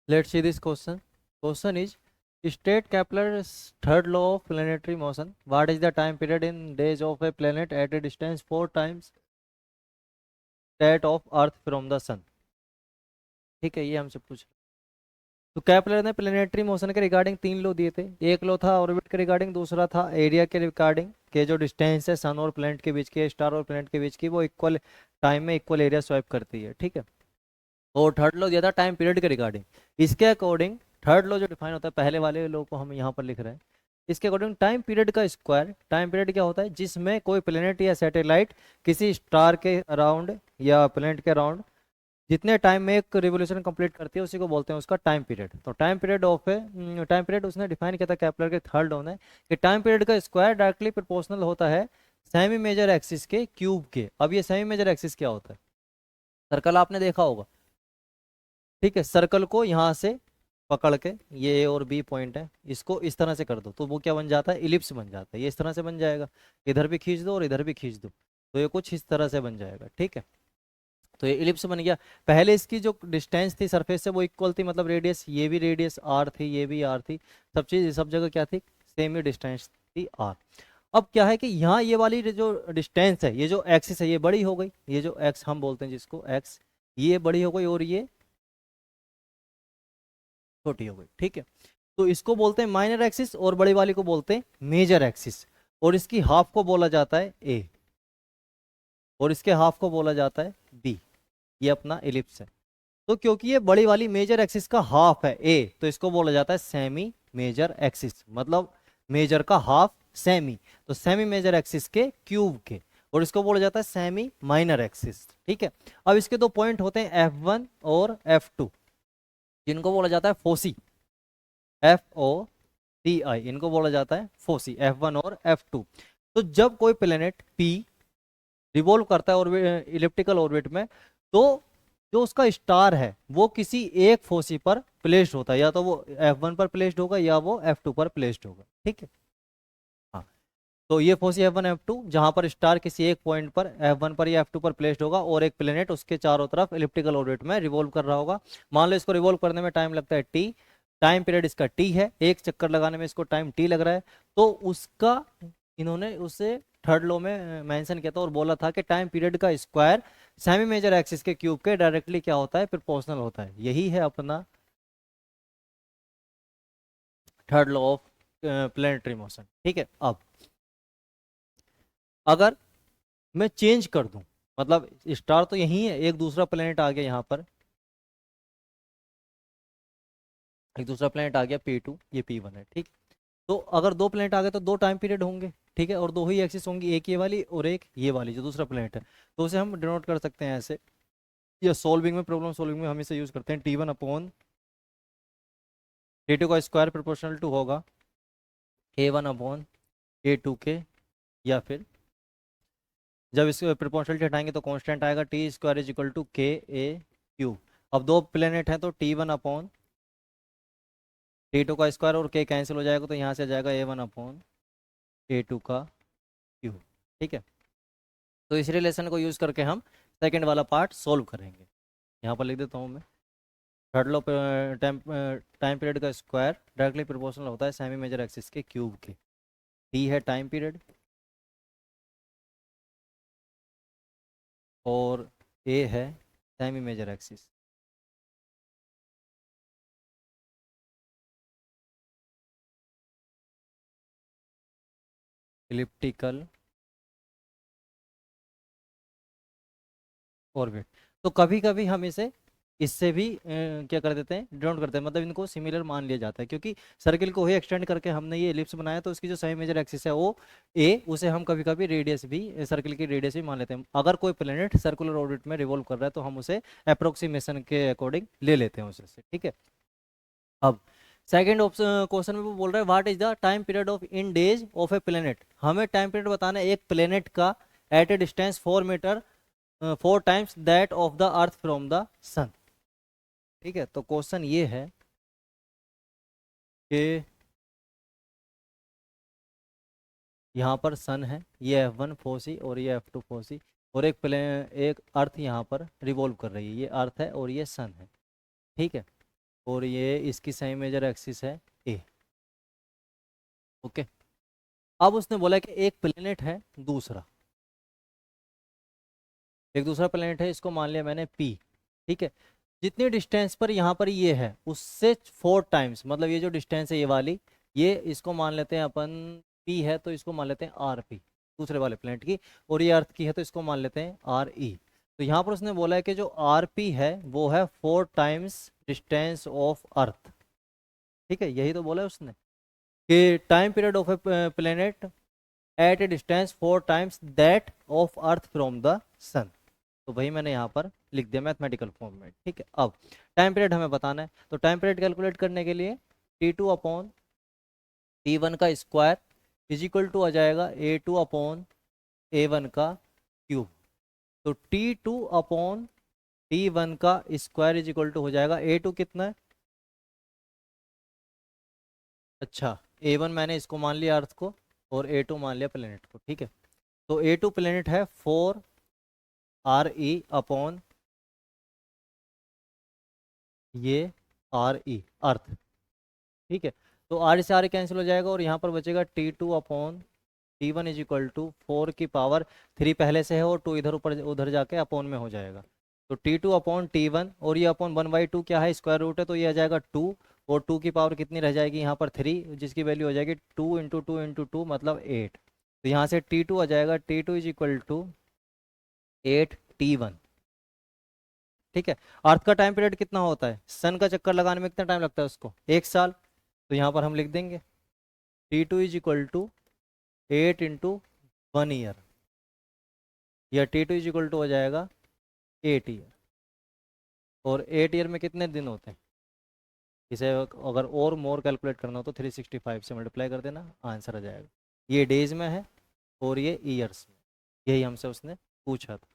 Let's see this question. Question is, state Kepler's third law of planetary motion. What is the time period in days of a planet at a distance 4 times that of Earth from the Sun? ठीक है, ये हमसे पूछ। तो Kepler ने planetary motion के regarding 3 law दिए थे। एक लॉ था ऑर्बिट के रिगार्डिंग, दूसरा था एरिया के रिगार्डिंग के जो डिस्टेंस है सन और प्लेनेट के बीच की, स्टार और प्लेनेट के बीच की, वो इक्वल टाइम में इक्वल एरिया स्वैप करती है। ठीक है। और थर्ड लॉ दिया था टाइम पीरियड के रिगार्डिंग। इसके अकॉर्डिंग थर्ड लॉ जो डिफाइन होता है, पहले वाले लॉ को हम यहाँ पर लिख रहे हैं। इसके अकॉर्डिंग टाइम पीरियड का स्क्वायर, टाइम पीरियड क्या होता है, जिसमें कोई प्लेनेट या सैटेलाइट किसी स्टार के अराउंड या प्लेनेट के अराउंड जितने टाइम में एक रिवोल्यूशन कंप्लीट करती है उसी को बोलते हैं उसका टाइम पीरियड। तो टाइम पीरियड उसने डिफाइन किया था केपलर के थर्ड लॉ ने कि टाइम पीरियड का स्क्वायर डायरेक्टली प्रोपोर्शनल होता है सेमी मेजर एक्सिस के क्यूब के। अब ये सेमी मेजर एक्सिस क्या होता है? सर्कल आपने देखा होगा। ठीक है, सर्कल को यहाँ से पकड़ के, ये ए और बी पॉइंट है, इसको इस तरह से कर दो तो वो क्या बन जाता है, इलिप्स बन जाता है। ये इस तरह से बन जाएगा, इधर भी खींच दो और इधर भी खींच दो तो ये कुछ इस तरह से बन जाएगा। ठीक है, तो ये इलिप्स बन गया। पहले इसकी जो डिस्टेंस थी सरफेस से वो इक्वल थी, मतलब रेडियस, ये भी रेडियस आर थी, ये भी आर थी, सब चीज़ सब जगह क्या थी, सेम ही डिस्टेंस थी आर। अब क्या है कि यहाँ ये वाली जो डिस्टेंस है, ये जो एक्सिस है ये बड़ी हो गई, ये जो एक्स हम बोलते हैं जिसको एक्स, ये बड़ी हो गई और ये छोटी हो गई। ठीक है, तो इसको बोलते हैं माइनर एक्सिस और बड़ी वाली को बोलते हैं मेजर एक्सिस। और इसकी हाफ को बोला जाता है ए और इसके हाफ को बोला जाता है बी। ये अपना एलिप्स है। तो क्योंकि ये बड़ी वाली मेजर एक्सिस का हाफ है ए, तो इसको बोला जाता है सेमी मेजर एक्सिस, मतलब मेजर का हाफ सेमी, तो सेमी मेजर एक्सिस के क्यूब के। और इसको बोला जाता है सेमी माइनर एक्सिस। ठीक है, अब इसके दो पॉइंट होते हैं F1 और F2, जिनको बोला जाता है फोसी, FOCI, इनको बोला जाता है फोसी, F1 और F2। तो जब कोई प्लेनेट P रिवॉल्व करता है और इलिप्टिकल ऑर्बिट में, तो जो उसका स्टार है वो किसी एक फोसी पर प्लेस्ड होता है, या तो वो F1 पर प्लेस्ड होगा या वो F2 पर प्लेस्ड होगा। ठीक है। हाँ, तो ये फोसी F1 F2 जहां पर स्टार किसी एक पॉइंट पर F1 पर या F2 पर प्लेस्ड होगा और एक प्लेनेट उसके चारों तरफ इलिप्टिकल ऑर्बिट में रिवॉल्व कर रहा होगा। मान लो इसको रिवॉल्व करने में टाइम लगता है T, टाइम पीरियड इसका T है, एक चक्कर लगाने में इसको टाइम T लग रहा है। तो उसका इन्होंने उसे थर्ड लॉ में मेंशन किया था और बोला था कि टाइम पीरियड का स्क्वायर सेमी मेजर एक्सिस के क्यूब के डायरेक्टली क्या होता है, प्रोपोर्शनल होता है। यही है अपना third law of planetary motion. ठीक है, अब अगर मैं चेंज कर दूं, मतलब स्टार तो यही है, एक दूसरा प्लेनेट आ गया यहाँ पर, एक दूसरा प्लेनेट आ गया P2, ये P1 है। ठीक, तो अगर दो प्लेनेट आ गए तो दो टाइम पीरियड होंगे। ठीक है, और दो ही एक्सिस होंगी, एक ये वाली और एक ये वाली जो दूसरा प्लेनेट है। तो उसे हम डिनोट कर सकते हैं ऐसे, या सॉल्विंग में, प्रॉब्लम सॉल्विंग में हम इसे यूज करते हैं T1/T2 का स्क्वायर प्रोपोर्शनल टू होगा A1/A2 के, या फिर जब इस प्रोपोर्शनलिटी हटाएंगे तो कांस्टेंट आएगा T² = KA³ अब दो प्लेनेट हैं तो T1/T2 का स्क्वायर और K कैंसिल हो जाएगा, तो यहाँ से आ जाएगा A1/A2 का क्यूब। ठीक है, तो इस रिलेशन को यूज करके हम सेकंड वाला पार्ट सोल्व करेंगे। यहाँ पर लिख देता हूँ मैं, third law time time period का स्क्वायर डायरेक्टली प्रोपोर्शनल होता है सेमी मेजर एक्सिस के क्यूब के। टी है टाइम पीरियड और ए है semi major axis. Elliptical orbit. तो कभी कभी हम इसे इससे भी क्या कर देते हैं, डिनोट करते हैं, मतलब इनको सिमिलर मान लिया जाता है, क्योंकि सर्किल को ही एक्सटेंड करके हमने ये एलिप्स बनाया, तो उसकी जो सेमी मेजर एक्सिस है वो ए, उसे हम कभी कभी रेडियस भी, सर्किल की रेडियस भी मान लेते हैं। अगर कोई प्लेनेट सर्कुलर ऑर्बिट में रिवॉल्व कर रहा है तो हम उसे अप्रोक्सीमेशन के अकॉर्डिंग ले लेते हैं उसे से। ठीक है, अब सेकंड क्वेश्चन में वो बोल रहा है what is the time period of in days of a planet. हमें टाइम पीरियड बताना है एक प्लेनेट का at a distance 4 metre, 4 times that of the earth from the sun. ठीक है, तो क्वेश्चन ये है कि यहाँ पर सन है, ये F1 फोसी और ये F2 फोसी, और एक अर्थ यहाँ पर रिवॉल्व कर रही है, ये अर्थ है और ये सन है। ठीक है, और ये इसकी सेमी मेजर एक्सिस है ए। ओके। अब उसने बोला कि एक प्लेनेट है दूसरा, एक दूसरा प्लेनेट है, इसको मान लिया मैंने पी। ठीक है। जितनी डिस्टेंस पर यहाँ पर ये है उससे 4 टाइम्स, मतलब ये जो डिस्टेंस है ये वाली, ये इसको मान लेते हैं अपन पी है तो इसको मान लेते हैं आर पी दूसरे वाले प्लेनेट की, और ये अर्थ की है तो इसको मान लेते हैं आर ई। तो यहाँ पर उसने बोला है कि जो आर पी है वो है 4 टाइम्स डिस्टेंस ऑफ अर्थ। ठीक है, यही तो बोला है उसने कि time period of a planet at a distance 4 times that of earth from the sun. तो वही मैंने यहाँ पर लिख दिया मैथमेटिकल फॉर्म में। ठीक है, अब टाइम पीरियड हमें बताना है, तो टाइम पीरियड कैलकुलेट करने के लिए T2/T1 का स्क्वायर इज इक्वल टू आ जाएगा A2/A1 का क्यूब। तो T2/T1 का स्क्वायर इज इक्वल टू हो जाएगा A2 कितना है, अच्छा A1 मैंने इसको मान लिया अर्थ को, और A2 मान लिया प्लेनेट को। ठीक है, तो A2 प्लेनेट है 4RE/, ये RE अर्थ। ठीक है, तो आर से आर कैंसिल हो जाएगा और यहाँ पर बचेगा T2/T1 इज इक्वल टू 4 की पावर 3 पहले से है और 2 इधर ऊपर उधर जाके अपॉन में हो जाएगा। तो T2/T1 और ये अपॉन 1/2 क्या है, स्क्वायर रूट है, तो ये आ जाएगा 2, और 2 की पावर कितनी रह जाएगी यहाँ पर 3, जिसकी वैल्यू हो जाएगी 2 × 2 × 2 मतलब 8। तो यहाँ से T2 आ जाएगा, T2 is equal to 8T1। ठीक है, अर्थ का टाइम पीरियड कितना होता है, सन का चक्कर लगाने में कितना टाइम लगता है उसको, 1 साल। तो यहाँ पर हम लिख देंगे T2 is equal to 8 × 1 year, या T2 इज इक्वल टू हो जाएगा 8 ईयर। और 8 ईयर में कितने दिन होते हैं, इसे अगर और मोर कैलकुलेट करना हो तो 365 से मल्टीप्लाई कर देना, आंसर आ जाएगा। ये डेज में है और ये ईयर्स में, यही हमसे उसने पूछा था।